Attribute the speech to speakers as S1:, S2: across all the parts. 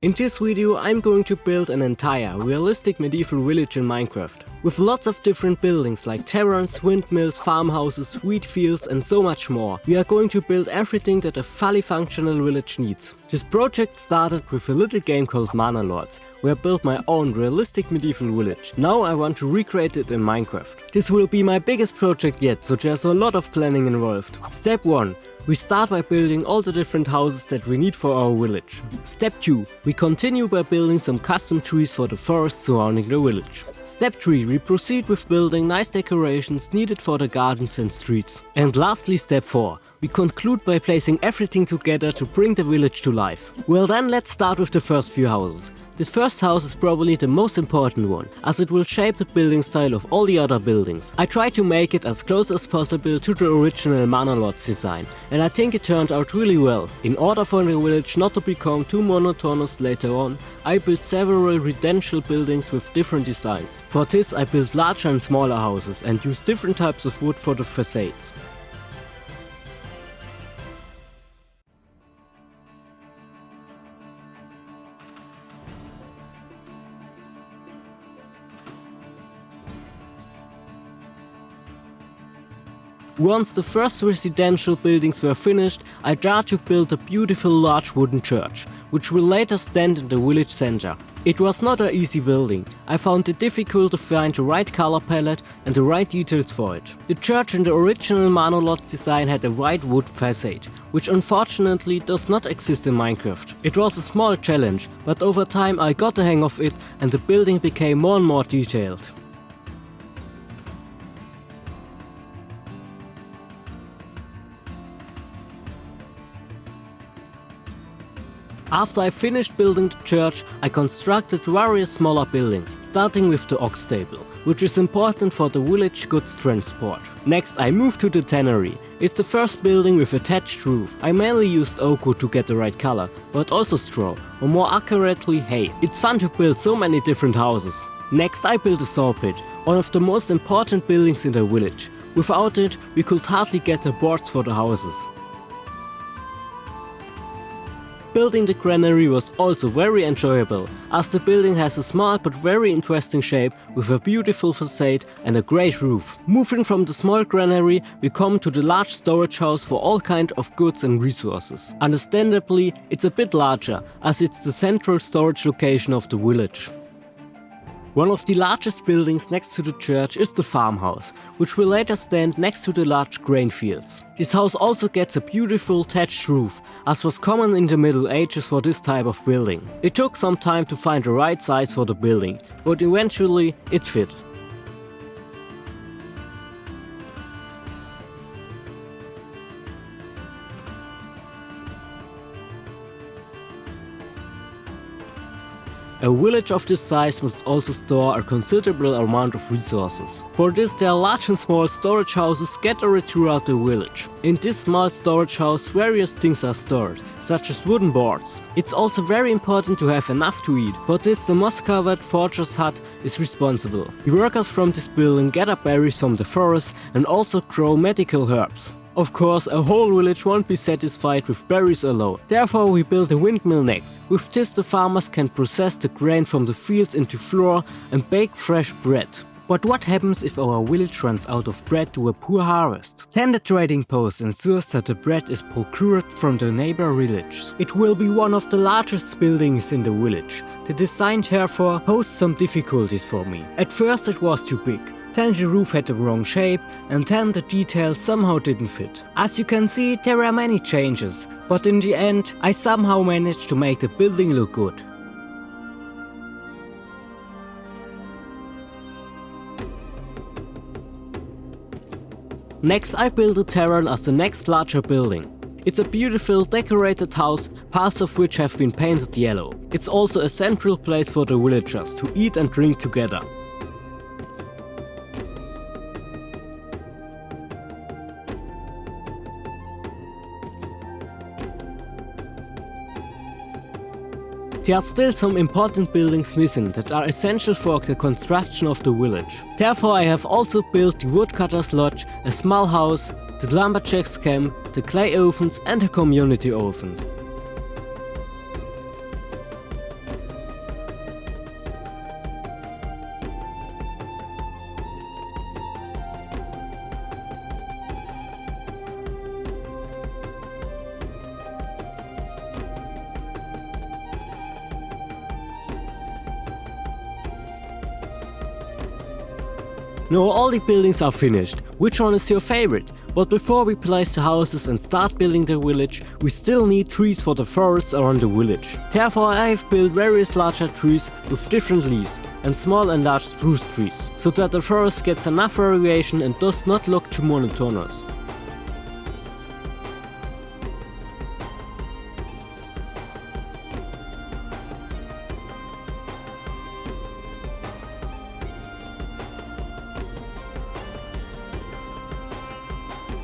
S1: In this video I'm going to build an entire realistic medieval village in Minecraft. With lots of different buildings like taverns, windmills, farmhouses, wheat fields and so much more. We are going to build everything that a fully functional village needs. This project started with a little game called Manor Lords, where I built my own realistic medieval village. Now I want to recreate it in Minecraft. This will be my biggest project yet, so there's a lot of planning involved. Step 1. We start by building all the different houses that we need for our village. Step 2. We continue by building some custom trees for the forest surrounding the village. Step 3. We proceed with building nice decorations needed for the gardens and streets. And lastly, step 4. We conclude by placing everything together to bring the village to life. Well then, let's start with the first few houses. This first house is probably the most important one, as it will shape the building style of all the other buildings. I tried to make it as close as possible to the original Manor Lords design, and I think it turned out really well. In order for the village not to become too monotonous later on, I built several residential buildings with different designs. For this I built larger and smaller houses and used different types of wood for the facades. Once the first residential buildings were finished, I tried to build a beautiful large wooden church, which will later stand in the village center. It was not an easy building. I found it difficult to find the right color palette and the right details for it. The church in the original Manor Lords design had a white wood facade, which unfortunately does not exist in Minecraft. It was a small challenge, but over time I got the hang of it and the building became more and more detailed. After I finished building the church, I constructed various smaller buildings, starting with the ox stable, which is important for the village goods transport. Next I moved to the tannery. It's the first building with attached roof. I mainly used oak wood to get the right color, but also straw, or more accurately hay. It's fun to build so many different houses. Next I built a saw pit, one of the most important buildings in the village. Without it, we could hardly get the boards for the houses. Building the granary was also very enjoyable, as the building has a small but very interesting shape with a beautiful facade and a great roof. Moving from the small granary, we come to the large storage house for all kinds of goods and resources. Understandably, it's a bit larger, as it's the central storage location of the village. One of the largest buildings next to the church is the farmhouse, which will later stand next to the large grain fields. This house also gets a beautiful thatched roof, as was common in the Middle Ages for this type of building. It took some time to find the right size for the building, but eventually it fit. A village of this size must also store a considerable amount of resources. For this there are large and small storage houses scattered throughout the village. In this small storage house various things are stored, such as wooden boards. It's also very important to have enough to eat. For this the moss-covered forger's hut is responsible. The workers from this building gather berries from the forest and also grow medical herbs. Of course, a whole village won't be satisfied with berries alone. Therefore we build a windmill next. With this the farmers can process the grain from the fields into flour and bake fresh bread. But what happens if our village runs out of bread to a poor harvest? Then the trading post ensures that the bread is procured from the neighbor village. It will be one of the largest buildings in the village. The design therefore posed some difficulties for me. At first it was too big. Then the roof had the wrong shape, and then the details somehow didn't fit. As you can see, there are many changes, but in the end I somehow managed to make the building look good. Next I built a tavern as the next larger building. It's a beautiful decorated house, parts of which have been painted yellow. It's also a central place for the villagers to eat and drink together. There are still some important buildings missing that are essential for the construction of the village. Therefore I have also built the woodcutter's lodge, a small house, the lumberjack's camp, the clay ovens and the community ovens. Now all the buildings are finished. Which one is your favorite? But before we place the houses and start building the village, we still need trees for the forests around the village. Therefore I have built various larger trees with different leaves and small and large spruce trees, so that the forest gets enough variation and does not look too monotonous.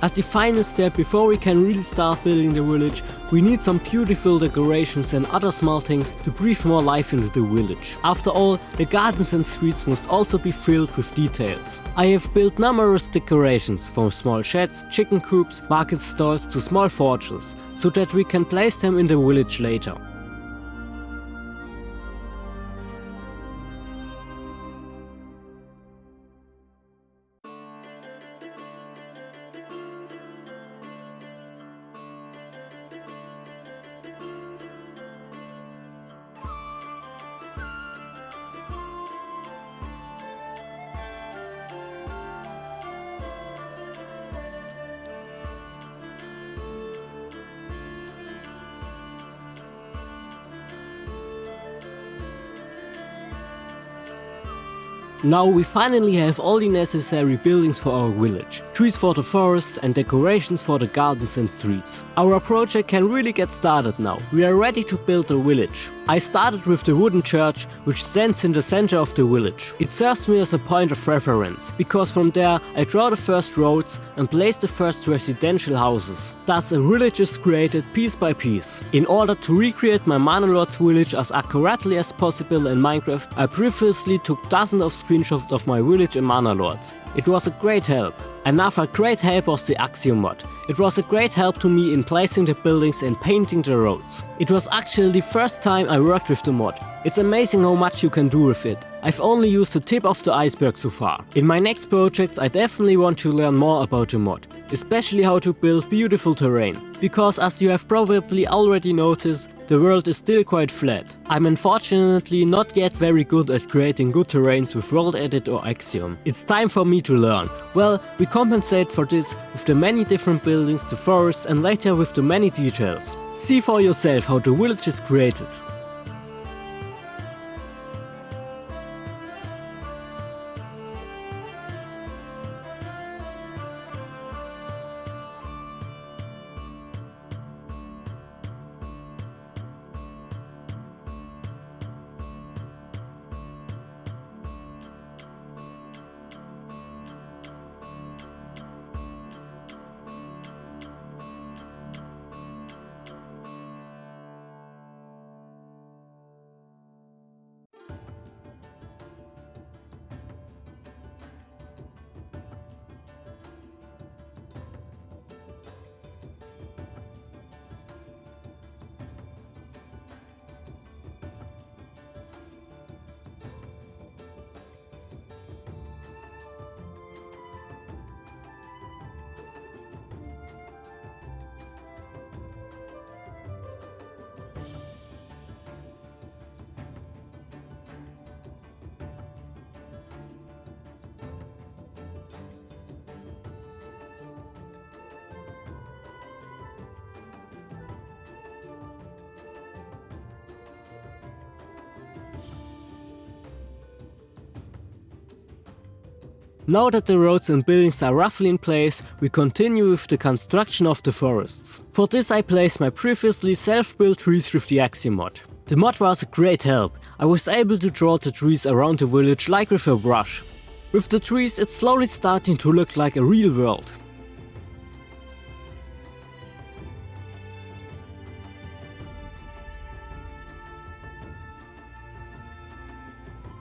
S1: As the final step before we can really start building the village, we need some beautiful decorations and other small things to breathe more life into the village. After all, the gardens and streets must also be filled with details. I have built numerous decorations, from small sheds, chicken coops, market stalls to small forges, so that we can place them in the village later. Now we finally have all the necessary buildings for our village, trees for the forests and decorations for the gardens and streets. Our project can really get started now. We are ready to build a village. I started with the wooden church, which stands in the center of the village. It serves me as a point of reference, because from there I draw the first roads and place the first residential houses. Thus a village is created piece by piece. In order to recreate my Manor Lords village as accurately as possible in Minecraft, I previously took dozens of screenshots of my village in Manor Lords. It was a great help. Another great help was the Axiom mod. It was a great help to me in placing the buildings and painting the roads. It was actually the first time I worked with the mod. It's amazing how much you can do with it. I've only used the tip of the iceberg so far. In my next projects I definitely want to learn more about the mod, especially how to build beautiful terrain. Because as you have probably already noticed, the world is still quite flat. I'm unfortunately not yet very good at creating good terrains with WorldEdit or Axiom. It's time for me to learn. Well, we compensate for this with the many different buildings, the forests, and later with the many details. See for yourself how the village is created. Now that the roads and buildings are roughly in place, we continue with the construction of the forests. For this I placed my previously self-built trees with the Axiom mod. The mod was a great help. I was able to draw the trees around the village like with a brush. With the trees it's slowly starting to look like a real world.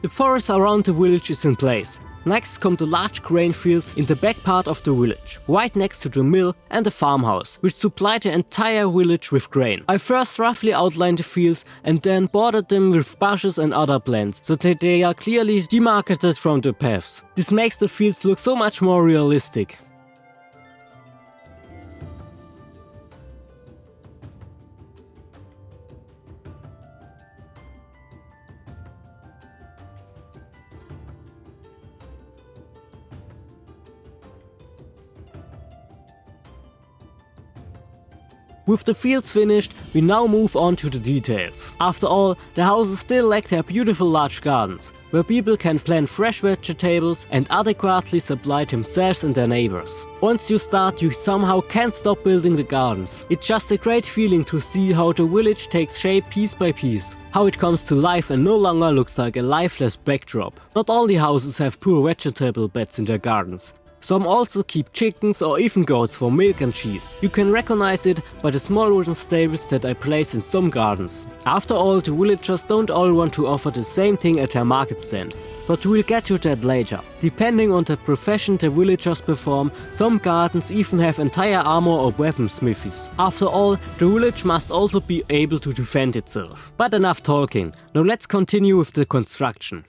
S1: The forest around the village is in place. Next come the large grain fields in the back part of the village, right next to the mill and the farmhouse, which supply the entire village with grain. I first roughly outlined the fields and then bordered them with bushes and other plants, so that they are clearly demarcated from the paths. This makes the fields look so much more realistic. With the fields finished, we now move on to the details. After all, the houses still lack their beautiful large gardens, where people can plant fresh vegetables and adequately supply themselves and their neighbors. Once you start, you somehow can't stop building the gardens. It's just a great feeling to see how the village takes shape piece by piece, how it comes to life and no longer looks like a lifeless backdrop. Not all the houses have poor vegetable beds in their gardens. Some also keep chickens or even goats for milk and cheese. You can recognize it by the small wooden stables that I place in some gardens. After all, the villagers don't all want to offer the same thing at their market stand. But we'll get to that later. Depending on the profession the villagers perform, some gardens even have entire armor or weaponsmithies. After all, the village must also be able to defend itself. But enough talking, now let's continue with the construction.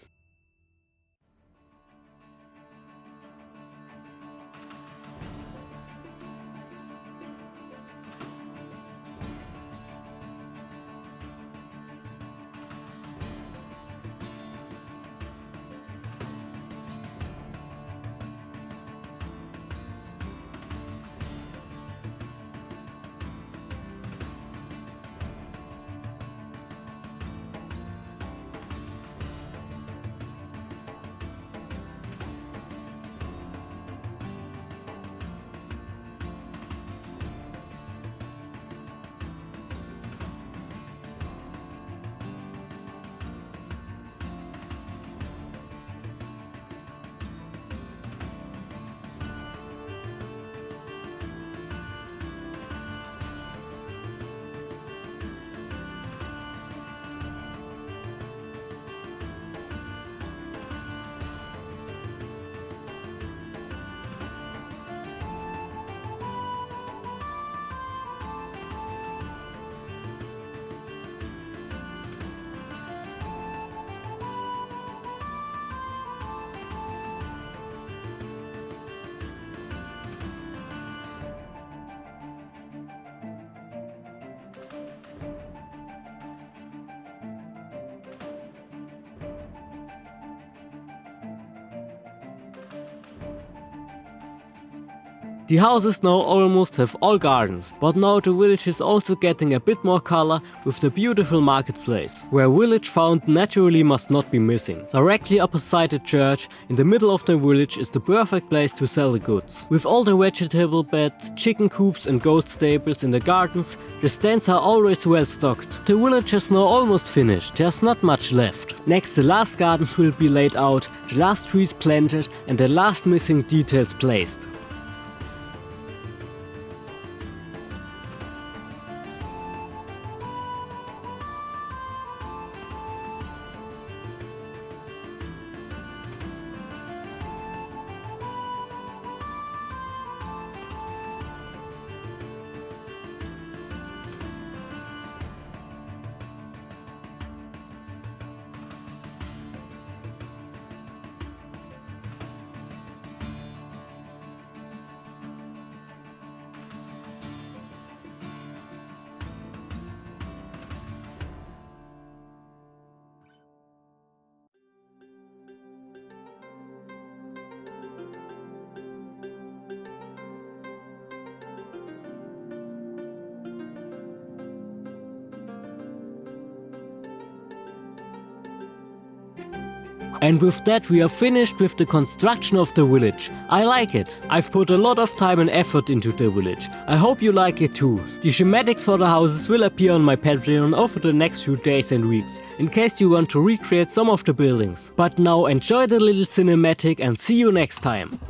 S1: The houses now almost have all gardens, but now the village is also getting a bit more color with the beautiful marketplace, where a village fountain naturally must not be missing. Directly opposite the church, in the middle of the village, is the perfect place to sell the goods. With all the vegetable beds, chicken coops and goat stables in the gardens, the stands are always well stocked. The village is now almost finished, there's not much left. Next, the last gardens will be laid out, the last trees planted and the last missing details placed. And with that we are finished with the construction of the village. I like it. I've put a lot of time and effort into the village. I hope you like it too. The schematics for the houses will appear on my Patreon over the next few days and weeks, in case you want to recreate some of the buildings. But now enjoy the little cinematic and see you next time.